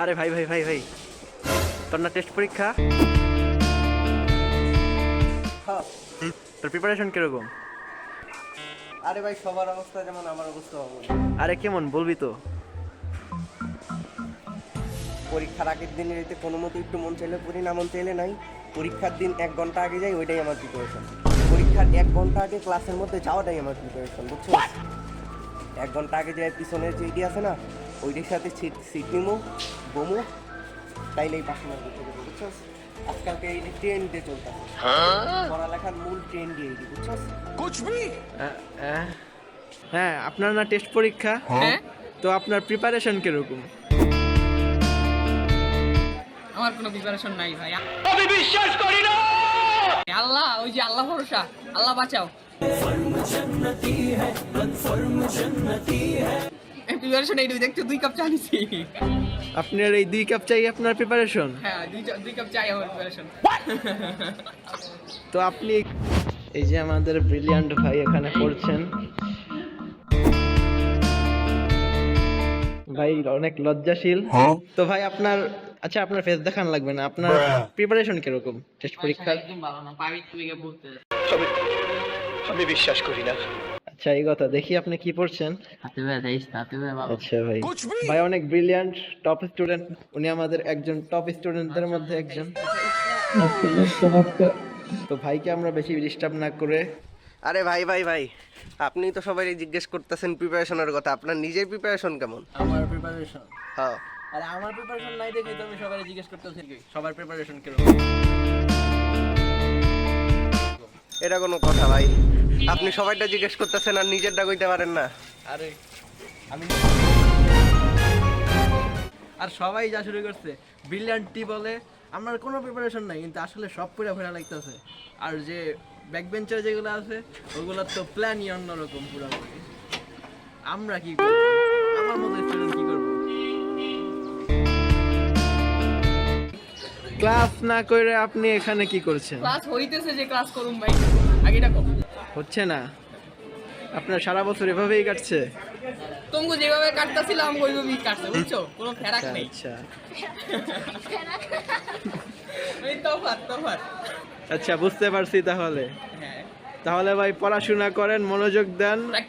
আরে ভাই ভাই ভাই ভাই, তোর না টেস্ট পরীক্ষা? হ্যাঁ। তোর প্রিপারেশন কিরকম? আরে ভাই, সবার অবস্থা যেমন আমার অবস্থা হবে। আরে কেমন বলবি তো? পরীক্ষার আগের দিনে এতে কোনো মতো একটু মন চাইলে পড়ি, না মন চাইলে নাই। পরীক্ষার দিন 1 ঘন্টা আগে যাই, ওইটাই আমার প্রিপারেশন। পরীক্ষার 1 ঘন্টা আগে ক্লাসের মধ্যে যাওয়াটাই আমার প্রিপারেশন, বুঝছো? 1 ঘন্টা আগে যাই, পিছনের যে ইডি আছে না, ওইটির সাথে সিট নিমো, বমু, তাইলেই পাশে মার করতে দেবো, বুঝছো? আজকালকে এই ট্রেন্ডে চলতেছে, পড়ালেখার মূল ট্রেন্ড এইটি, বুঝছো? হ্যাঁ, আপনার না টেস্ট পরীক্ষা? হ্যাঁ, তো আপনার প্রিপারেশন কিরকম? আমার কোনো প্রিপারেশন নাই ভাই। আমি বিশ্বাস করি না। আল্লাহ, ওই যে আল্লাহ ভরসা, আল্লাহ বাঁচাও। প্রিপারেশন এই দেখছো 2 কাপ চা নিছি। আপনার এই 2 কাপ চাই আপনার প্রিপারেশন? হ্যাঁ, 2 কাপ চাই আমার প্রিপারেশন। তো আপনি এই যে আমাদের ব্রিলিয়ান্ট ভাই এখানে পড়ছেন, ভাই অনেক লজ্জাশীল। তো ভাই আপনার, আচ্ছা আপনার ফেস দেখান লাগবে না, আপনার প্রিপারেশন কিরকম টেস্ট পরীক্ষার? একদম ভালো না, পাবি তুমি বলতে। আমি বিশ্বাস করি না। আচ্ছা এই কথা, দেখি আপনি কি পড়ছেন। হাতে ভাই দেইস, হাতে ভাই বাবা। আচ্ছা ভাই, ভাই অনেক ব্রিলিয়ান্ট, টপ স্টুডেন্ট, উনি আমাদের একজন টপ স্টুডেন্টদের মধ্যে একজন। তো ভাইকে আমরা বেশি ডিস্টার্ব না করে, আরে ভাই ভাই ভাই, আপনি তো সবাই জিজ্ঞেস করতেছেন প্রিপারেশনের কথা, আপনার নিজের প্রিপারেশন কেমন? আমার প্রিপারেশন, হ্যাঁ। আরে আমার প্রিপারেশন নাই দেখেই তো আমি সবাই জিজ্ঞেস করতেছি সবার প্রিপারেশন কিরকম। এটা কোনো কথা ভাই? আপনি সবাইটা জিজ্ঞেস করতেছেন আর নিজেরটা কইতে পারেন না? আরে আমি, আর সবাই যা শুরু করছে ব্রিলিয়ান্ট টি বলে, আমার কোনো প্রিপারেশন নাই, কিন্তু আসলে সব পুরো ভরা লাগতেছে। আর যে ব্যাক বেঞ্চার যেগুলো আছে ওগুলোর তো প্ল্যানই অন্যরকম পুরোপুরি। আমরা কি করব? আমার মতো স্টুডেন্ট কি করব? ক্লাস না করে আপনি এখানে কি করছেন? ক্লাস হইতেছে, যে ক্লাস করুম ভাই, আগেটা কম হচ্ছে না? আপনার সারা বছর এভাবেই কাটছে? তুমি যেভাবে কাটতাছিলাম ওইভাবেই কাটছে, বুঝছো? কোনো ফেরাক নেই। আচ্ছা এই তফাৎ। আচ্ছা বুঝতে পারছি। তাহলে হ্যাঁ, তাহলে ভাই পড়াশোনা করেন, মনোযোগ দেন।